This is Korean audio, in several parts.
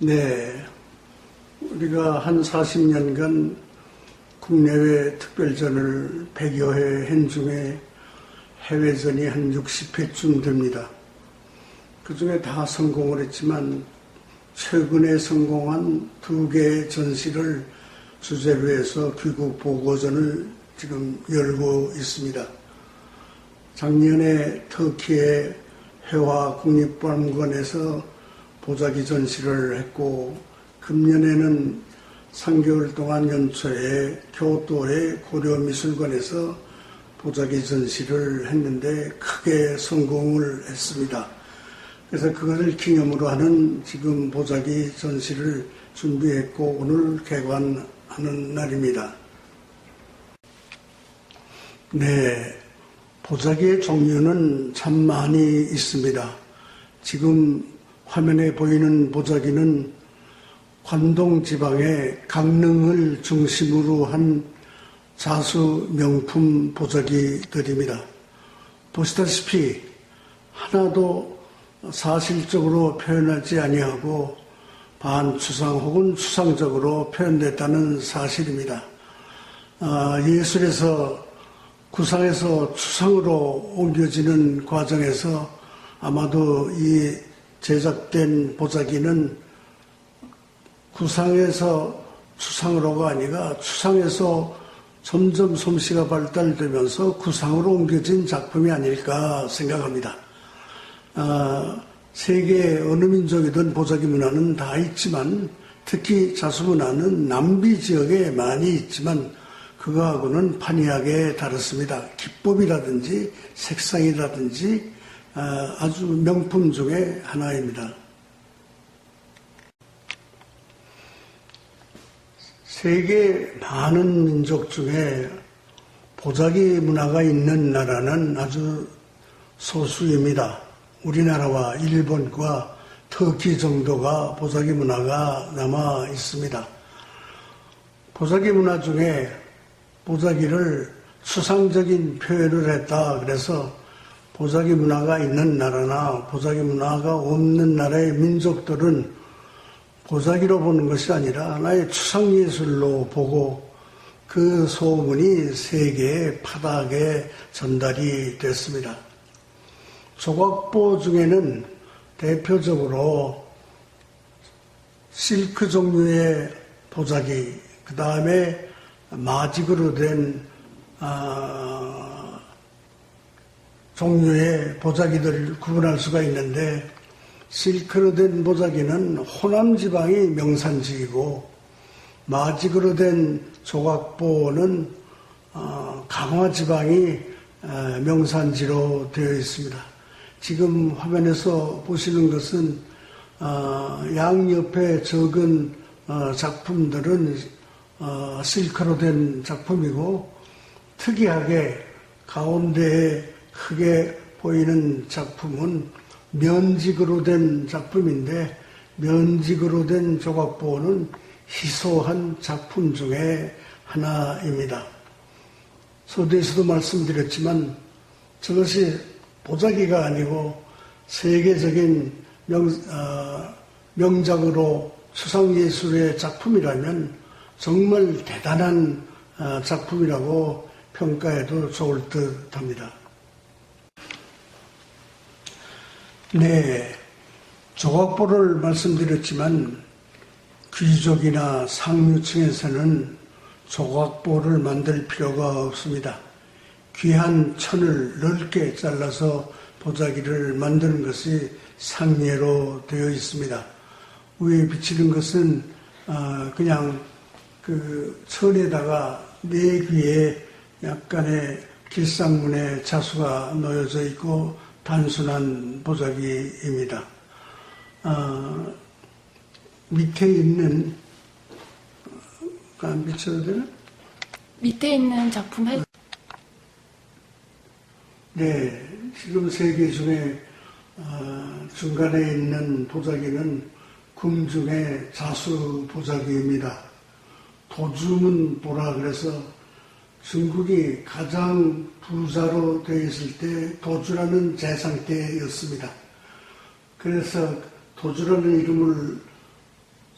네, 우리가 한 40년간 국내외 특별전을 100여 회 한 중에 해외전이 한 60회쯤 됩니다. 그 중에 다 성공을 했지만 최근에 성공한 2개의 전시를 주제로 해서 귀국 보고전을 지금 열고 있습니다. 작년에 터키의 해화 국립박물관에서 보자기 전시를 했고, 금년에는 3개월 동안 연초에 교토의 고려미술관에서 보자기 전시를 했는데 크게 성공을 했습니다. 그래서 그것을 기념으로 하는 지금 보자기 전시를 준비했고 오늘 개관하는 날입니다. 네, 보자기의 종류는 참 많이 있습니다. 지금 화면에 보이는 보자기는 관동 지방의 강릉을 중심으로 한 자수 명품 보자기들입니다. 보시다시피 하나도 사실적으로 표현하지 아니하고 반추상 혹은 추상적으로 표현됐다는 사실입니다. 예술에서 구상에서 추상으로 옮겨지는 과정에서 아마도 이 제작된 보자기는 구상에서 추상으로가 아니라 추상에서 점점 솜씨가 발달되면서 구상으로 옮겨진 작품이 아닐까 생각합니다. 세계 어느 민족이든 보자기 문화는 다 있지만 특히 자수 문화는 남비 지역에 많이 있지만 그거하고는 판이하게 다릅니다. 기법이라든지 색상이라든지 아주 명품 중에 하나입니다. 세계 많은 민족 중에 보자기 문화가 있는 나라는 아주 소수입니다. 우리나라와 일본과 터키 정도가 보자기 문화가 남아 있습니다. 보자기 문화 중에 보자기를 추상적인 표현을 했다. 그래서 보자기 문화가 있는 나라나 보자기 문화가 없는 나라의 민족들은 보자기로 보는 것이 아니라 하나의 추상예술로 보고 그 소문이 세계에 파다하게 전달이 됐습니다. 조각보 중에는 대표적으로 실크 종류의 보자기, 그 다음에 마직으로 된 종류의 보자기들을 구분할 수가 있는데 실크로 된 보자기는 호남 지방이 명산지이고 마직으로 된 조각보는 강화 지방이 명산지로 되어 있습니다. 지금 화면에서 보시는 것은 양옆에 적은 작품들은 실크로 된 작품이고 특이하게 가운데에 크게 보이는 작품은 면직으로 된 작품인데 면직으로 된 조각보는 희소한 작품 중에 하나입니다. 서두에서도 말씀드렸지만 저것이 보자기가 아니고 세계적인 명작으로 추상예술의 작품이라면 정말 대단한 작품이라고 평가해도 좋을 듯 합니다. 네, 조각보를 말씀드렸지만 귀족이나 상류층에서는 조각보를 만들 필요가 없습니다. 귀한 천을 넓게 잘라서 보자기를 만드는 것이 상례로 되어 있습니다. 위에 비치는 것은 그냥 그 천에다가 네 귀에 약간의 길상문의 자수가 놓여져 있고 단순한 보자기입니다. 밑에 있는 안 비춰도 되나? 밑에 있는 작품 네, 지금 세 개 중에 중간에 있는 보자기는 궁중의 자수 보자기입니다. 도주문 보라 그래서 중국이 가장 부자로 되어 있을 때 도주라는 재상 때였습니다. 그래서 도주라는 이름을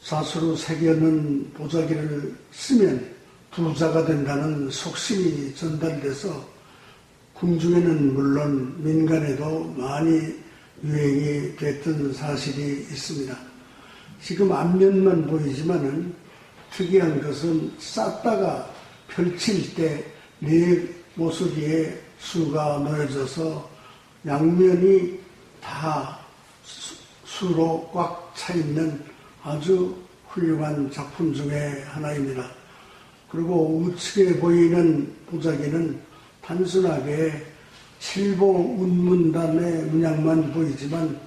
자수로 새겨는 보자기를 쓰면 부자가 된다는 속심이 전달돼서 궁중에는 물론 민간에도 많이 유행이 됐던 사실이 있습니다. 지금 앞면만 보이지만은 특이한 것은 쌌다가 펼칠 때 네 모서리에 수가 놓여져서 양면이 다 수로 꽉 차 있는 아주 훌륭한 작품 중에 하나입니다. 그리고 우측에 보이는 보자기는 단순하게 칠보 운문단의 문양만 보이지만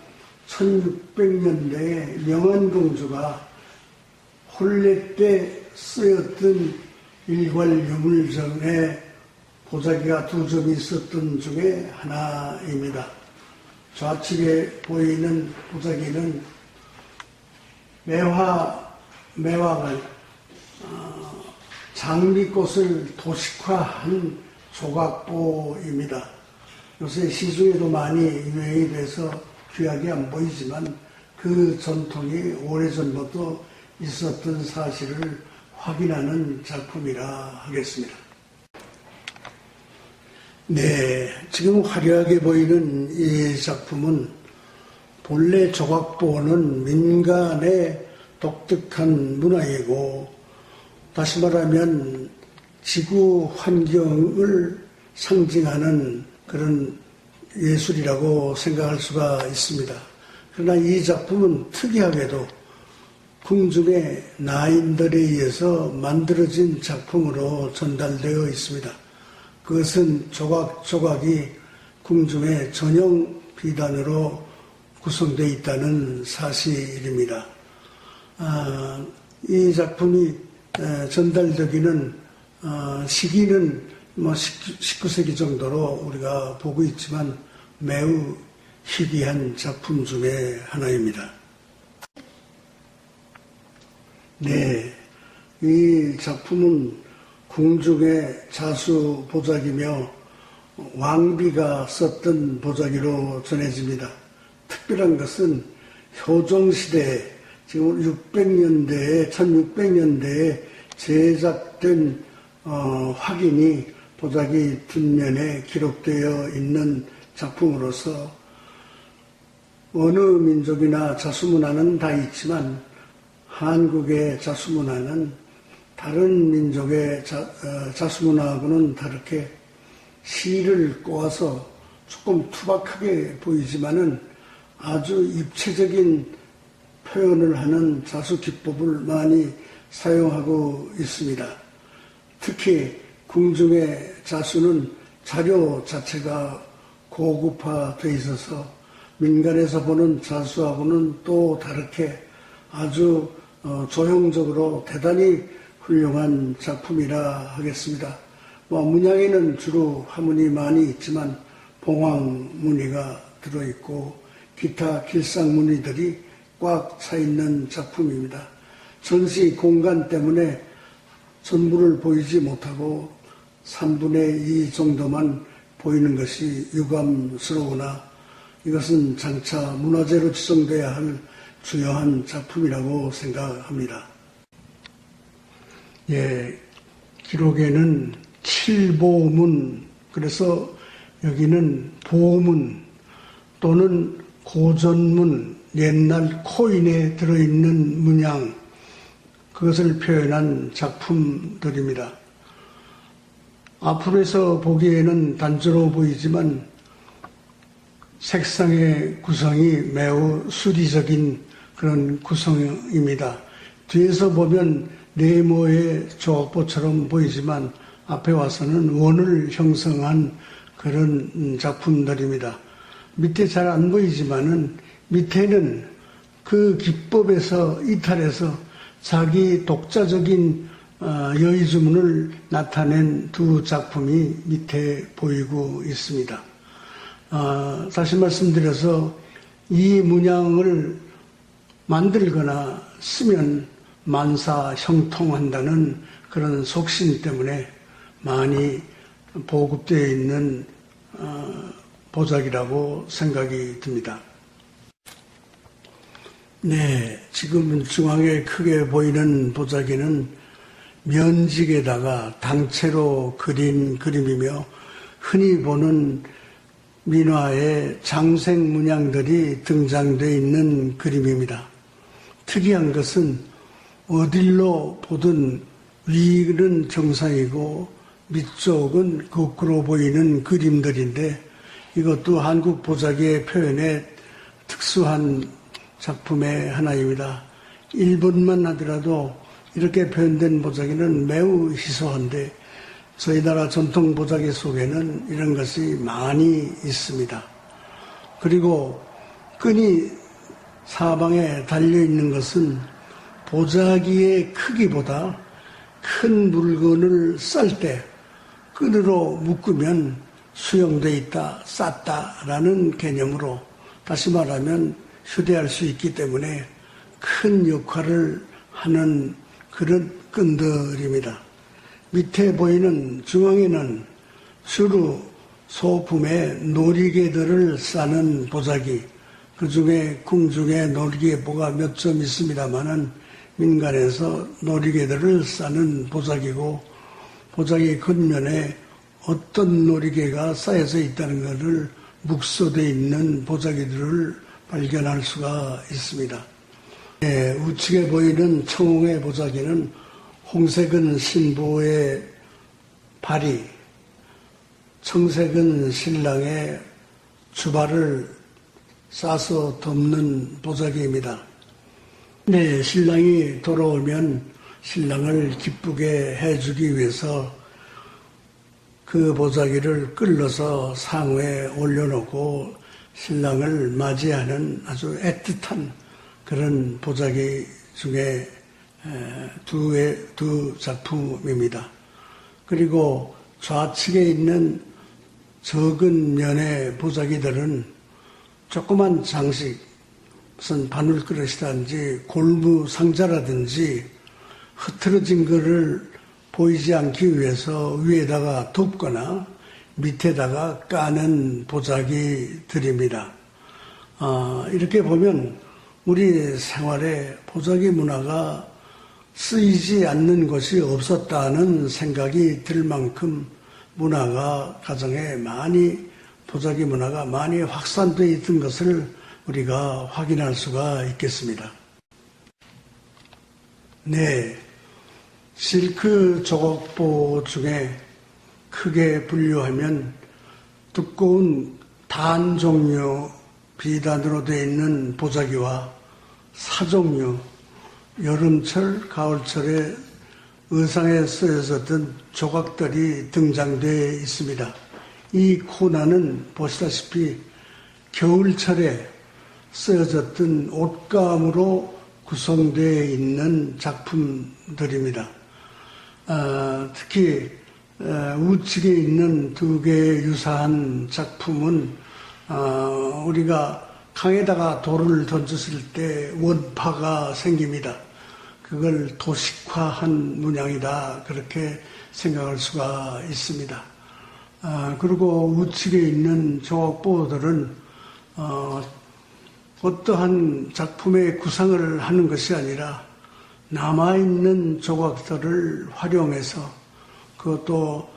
1600년대에 명안공주가 혼례 때 쓰였던 일괄 유물점에 보자기가 2점이 있었던 중에 하나입니다. 좌측에 보이는 보자기는 매화가 장미꽃을 도식화한 조각보입니다. 요새 시중에도 많이 유행이 돼서 귀하게 안 보이지만 그 전통이 오래전부터 있었던 사실을 확인하는 작품이라 하겠습니다. 네, 지금 화려하게 보이는 이 작품은 본래 조각보는 민간의 독특한 문화이고, 다시 말하면 지구 환경을 상징하는 그런 예술이라고 생각할 수가 있습니다. 그러나 이 작품은 특이하게도 궁중의 나인들에 의해서 만들어진 작품으로 전달되어 있습니다. 그것은 조각조각이 궁중의 전용 비단으로 구성되어 있다는 사실입니다. 이 작품이 전달되기는 시기는 19세기 정도로 우리가 보고 있지만 매우 희귀한 작품 중에 하나입니다. 네, 이 작품은 궁중의 자수 보자기며 왕비가 썼던 보자기로 전해집니다. 특별한 것은 효종시대에 지금 1600년대에 제작된 확인이 보자기 뒷면에 기록되어 있는 작품으로서 어느 민족이나 자수문화는 다 있지만 한국의 자수문화는 다른 민족의 자수문화하고는 다르게 시를 꼬아서 조금 투박하게 보이지만은 아주 입체적인 표현을 하는 자수 기법을 많이 사용하고 있습니다. 특히 궁중의 자수는 자료 자체가 고급화되어 있어서 민간에서 보는 자수하고는 또 다르게 아주 조형적으로 대단히 훌륭한 작품이라 하겠습니다. 문양에는 주로 화문이 많이 있지만 봉황 무늬가 들어있고 기타 길상 무늬들이 꽉 차 있는 작품입니다. 전시 공간 때문에 전부를 보이지 못하고 3분의 2 정도만 보이는 것이 유감스러우나 이것은 장차 문화재로 지정돼야 할 중요한 작품이라고 생각합니다. 예, 기록에는 칠보문, 그래서 여기는 보문 또는 고전문, 옛날 코인에 들어있는 문양, 그것을 표현한 작품들입니다. 앞으로에서 보기에는 단조로워 보이지만 색상의 구성이 매우 수리적인 그런 구성입니다. 뒤에서 보면 네모의 조각보처럼 보이지만 앞에 와서는 원을 형성한 그런 작품들입니다. 밑에 잘 안 보이지만은 밑에는 그 기법에서 이탈해서 자기 독자적인 여의주문을 나타낸 두 작품이 밑에 보이고 있습니다. 다시 말씀드려서 이 문양을 만들거나 쓰면 만사 형통한다는 그런 속신 때문에 많이 보급되어 있는 보자기라고 생각이 듭니다. 네, 지금 중앙에 크게 보이는 보자기는 면직에다가 당체로 그린 그림이며 흔히 보는 민화의 장생 문양들이 등장되어 있는 그림입니다. 특이한 것은 어딜로 보든 위는 정상이고 밑쪽은 거꾸로 보이는 그림들인데 이것도 한국 보자기의 표현의 특수한 작품의 하나입니다. 일본만 하더라도 이렇게 표현된 보자기는 매우 희소한데 저희 나라 전통 보자기 속에는 이런 것이 많이 있습니다. 그리고 끈이 사방에 달려있는 것은 보자기의 크기보다 큰 물건을 쌀 때 끈으로 묶으면 수용돼 있다, 쌌다라는 개념으로 다시 말하면 휴대할 수 있기 때문에 큰 역할을 하는 그런 끈들입니다. 밑에 보이는 중앙에는 주로 소품에 놀이개들을 싸는 보자기, 그 중에 궁중에 놀이개보가 몇 점 있습니다만은 민간에서 놀이개들을 싸는 보자기고 보자기 겉면에 어떤 놀이개가 쌓여져 있다는 것을 묵소되어 있는 보자기들을 발견할 수가 있습니다. 네, 우측에 보이는 청홍의 보자기는 홍색은 신부의 발이, 청색은 신랑의 주발을 싸서 덮는 보자기입니다. 네, 신랑이 돌아오면 신랑을 기쁘게 해주기 위해서 그 보자기를 끌러서 상에 올려놓고 신랑을 맞이하는 아주 애틋한 그런 보자기 중에 두 작품입니다. 그리고 좌측에 있는 적은 면의 보자기들은 조그만 장식, 무슨 바늘그릇이라든지 골무 상자라든지 흐트러진 것을 보이지 않기 위해서 위에다가 덮거나 밑에다가 까는 보자기들입니다. 이렇게 보면 우리 생활에 보자기 문화가 쓰이지 않는 것이 없었다는 생각이 들 만큼 문화가 가정에 많이 보자기 문화가 많이 확산되어 있던 것을 우리가 확인할 수가 있겠습니다. 네, 실크 조각보 중에 크게 분류하면 두꺼운 단 종류 비단으로 되어 있는 보자기와 사종류, 여름철, 가을철에 의상에 쓰여졌던 조각들이 등장되어 있습니다. 이 코나는 보시다시피 겨울철에 쓰여졌던 옷감으로 구성되어 있는 작품들입니다. 특히 우측에 있는 두 개의 유사한 작품은 우리가 강에다가 돌을 던졌을 때 원파가 생깁니다. 그걸 도식화한 문양이다 그렇게 생각할 수가 있습니다. 그리고 우측에 있는 조각보들은 어떠한 작품의 구상을 하는 것이 아니라 남아있는 조각들을 활용해서 그것도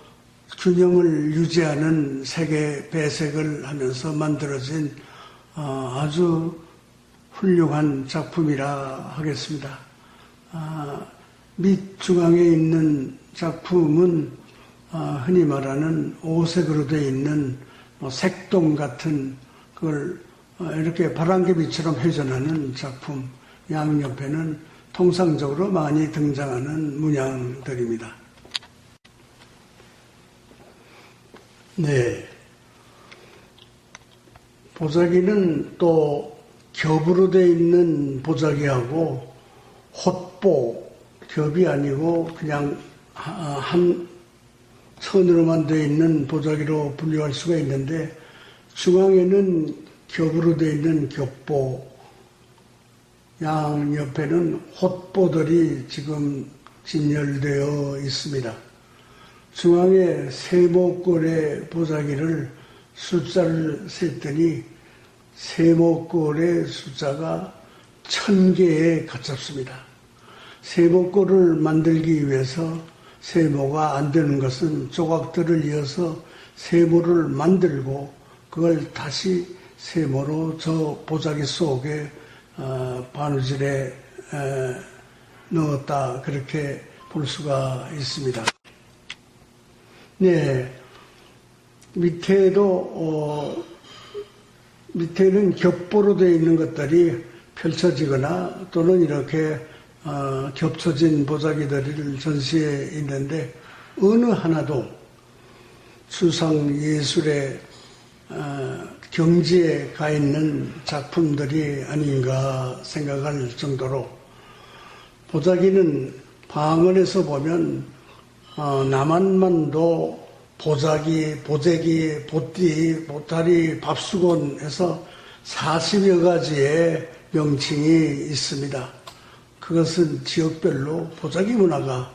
균형을 유지하는 색의 배색을 하면서 만들어진 아주 훌륭한 작품이라 하겠습니다. 밑중앙에 있는 작품은 흔히 말하는 오색으로 되어 있는 색동 같은 그걸 이렇게 바람개비처럼 회전하는 작품, 양옆에는 통상적으로 많이 등장하는 문양들입니다. 네. 보자기는 또 겹으로 되어 있는 보자기하고 헛보, 겹이 아니고 그냥 한 선으로만 되어 있는 보자기로 분류할 수가 있는데 중앙에는 겹으로 되어 있는 겹보, 양옆에는 헛보들이 지금 진열되어 있습니다. 중앙에 세모꼴의 보자기를 숫자를 셌더니 세모꼴의 숫자가 1000개에 가깝습니다. 세모꼴을 만들기 위해서 세모가 안 되는 것은 조각들을 이어서 세모를 만들고 그걸 다시 세모로 저 보자기 속에 바느질에 넣었다, 그렇게 볼 수가 있습니다. 네, 밑에는 겹보로 되어 있는 것들이 펼쳐지거나 또는 이렇게 겹쳐진 보자기들을 전시해 있는데 어느 하나도 수상 예술의 경지에 가 있는 작품들이 아닌가 생각할 정도로, 보자기는 방언에서 보면 남한만도 보자기, 보재기, 보띠, 보따리, 밥수건 해서 40여 가지의 명칭이 있습니다. 그것은 지역별로 보자기 문화가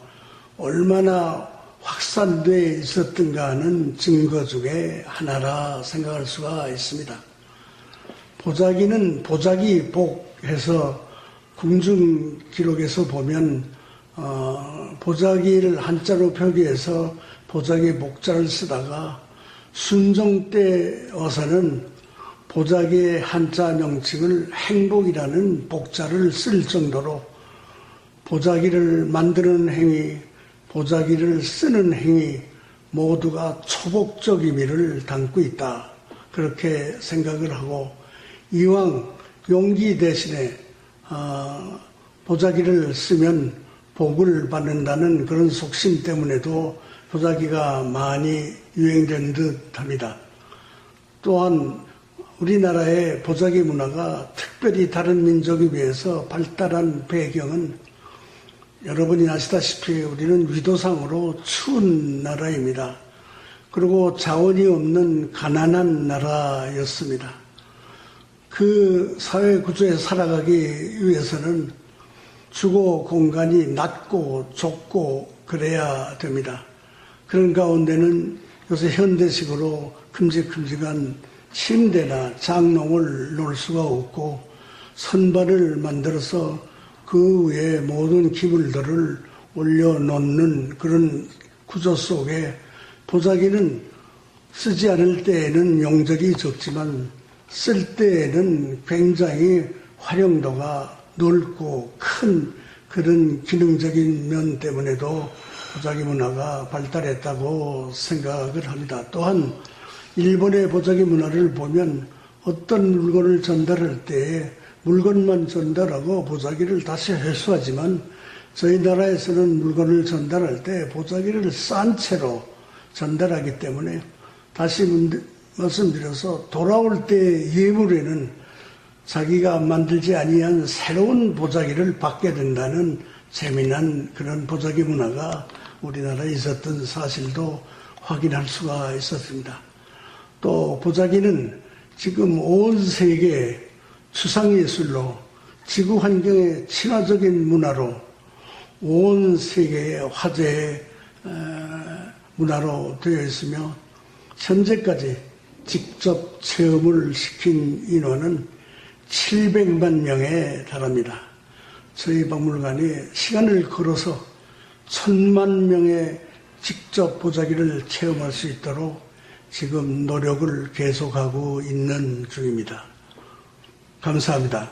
얼마나 확산되어 있었던가 하는 증거 중에 하나라 생각할 수가 있습니다. 보자기는 보자기복 해서 궁중 기록에서 보면 보자기를 한자로 표기해서 보자기 목자를 쓰다가 순종 때 와서는 보자기의 한자 명칭을 행복이라는 복자를 쓸 정도로 보자기를 만드는 행위, 보자기를 쓰는 행위 모두가 초복적 의미를 담고 있다, 그렇게 생각을 하고, 이왕 용기 대신에 보자기를 쓰면 복을 받는다는 그런 속심 때문에도 보자기가 많이 유행된 듯합니다. 또한 우리나라의 보자기 문화가 특별히 다른 민족에 비해서 발달한 배경은 여러분이 아시다시피 우리는 위도상으로 추운 나라입니다. 그리고 자원이 없는 가난한 나라였습니다. 그 사회 구조에 살아가기 위해서는 주거 공간이 낮고 좁고 그래야 됩니다. 그런 가운데는 요새 현대식으로 큼직큼직한 침대나 장롱을 놓을 수가 없고 선반을 만들어서 그 위에 모든 기물들을 올려놓는 그런 구조 속에 보자기는 쓰지 않을 때에는 용적이 적지만 쓸 때에는 굉장히 활용도가 넓고 큰 그런 기능적인 면 때문에도 보자기 문화가 발달했다고 생각을 합니다. 또한 일본의 보자기 문화를 보면 어떤 물건을 전달할 때 물건만 전달하고 보자기를 다시 회수하지만 저희 나라에서는 물건을 전달할 때 보자기를 싼 채로 전달하기 때문에 다시 말씀드려서 돌아올 때 예물에는 자기가 만들지 아니한 새로운 보자기를 받게 된다는 재미난 그런 보자기 문화가 우리나라에 있었던 사실도 확인할 수가 있었습니다. 또 보자기는 지금 온 세계 수상예술로 지구 환경의 친화적인 문화로 온 세계의 화제의 문화로 되어 있으며 현재까지 직접 체험을 시킨 인원은 700만 명에 달합니다. 저희 박물관이 시간을 걸어서 1000만 명의 직접 보자기를 체험할 수 있도록 지금 노력을 계속하고 있는 중입니다. 감사합니다.